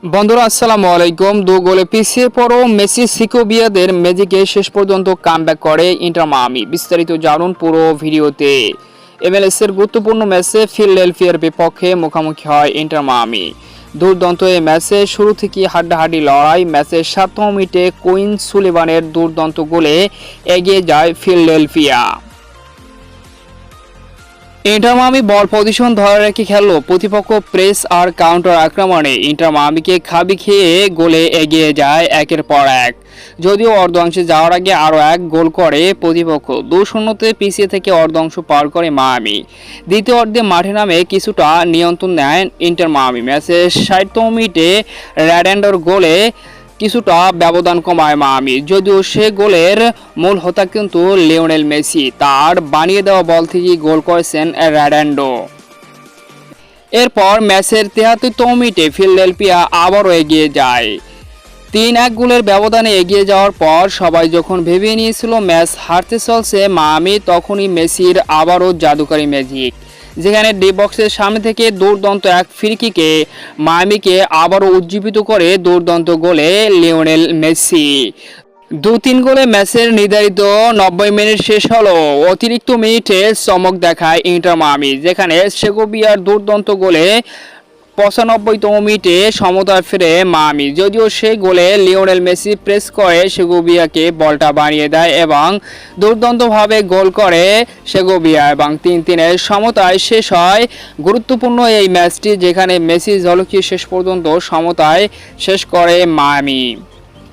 বন্ধুরা আসসালামু আলাইকুম। 2 গোলে পিছিয়ে পড়ো মেসি সিকোবিয়াদের ম্যাজিকে শেষ পর্যন্ত কামব্যাক করে ইন্টার মায়ামি। বিস্তারিত জানুন পুরো ভিডিওতে। MLS এর গুরুত্বপূর্ণ ম্যাচে ফিলাডেলফিয়ার বিপক্ষে মুখোমুখি হয় ইন্টার মায়ামি। দুর্দান্ত এই ম্যাচে শুরু থেকে হাড্ডাহাড্ডি লড়াই। ম্যাচের 7তম মিনিটে কুইন সুলিভানের দুর্দান্ত গোলে এগিয়ে যায় ফিলাডেলফিয়া। ইন্টার মায়ামি বল পজিশন ধরে রেখে খেললো। প্রতিপক্ষ প্রেস আর কাউন্টার আক্রমণে ইন্টার মায়ামিকে খাবি খেয়ে গোলে এগিয়ে যায় একের পর এক। যদিও অর্ধাংশে যাওয়ার আগে আরও এক গোল করে প্রতিপক্ষ। 2-0 পিছিয়ে থেকে অর্ধাংশ পার করে মায়ামি। দ্বিতীয় অর্ধে মাঠে নামে কিছুটা নিয়ন্ত্রণ নেয় ইন্টার মায়ামি। ম্যাচের 60তম মিনিটে র্যাডেন্ডোর গোলে কিছুটা ব্যবধান কমায় মায়ামি। যদিও সে গোলের মূল হোতা কিন্তু লিওনেল মেসি। তার বানিয়ে দেওয়া বল থেকে গোল করেছেন র্যাডেন্ডো। এরপর ম্যাচের 73তম মিনিটে ফিলাডেলফিয়া আবারও এগিয়ে যায়। 3-1 গোলের ব্যবধানে এগিয়ে যাওয়ার পর সবাই যখন ভেবে নিয়েছিল ম্যাচ হারতে চলছে মায়ামি, তখনই মেসির আবারও জাদুকরী ম্যাজিক, যেখানে ডি বক্সের সামনে থেকে দুর্দান্ত এক ফ্রিকিকে মায়ামিকে আবারও উজ্জীবিত করে দুর্দান্ত গোলে লিওনেল মেসি। 2-3 গোলে ম্যাচের নির্ধারিত 90 মিনিট শেষ হলো। অতিরিক্ত মিনিটে চমক দেখায় ইন্টার মায়ামি, যেখানে সেগোভিয়ার দুর্দান্ত গোলে 95তম মিনিটে সমতায় ফেরে মায়ামি। যদিও সেই গোলে লিওনেল মেসি প্রেস করে সেগোভিয়াকে বলটা বানিয়ে দেয় এবং দুর্দান্তভাবে গোল করে সেগোভিয়া এবং 3-3 সমতায় শেষ হয় গুরুত্বপূর্ণ এই ম্যাচটি, যেখানে মেসি ঝলকিয়ে শেষ পর্যন্ত সমতায় শেষ করে মায়ামি।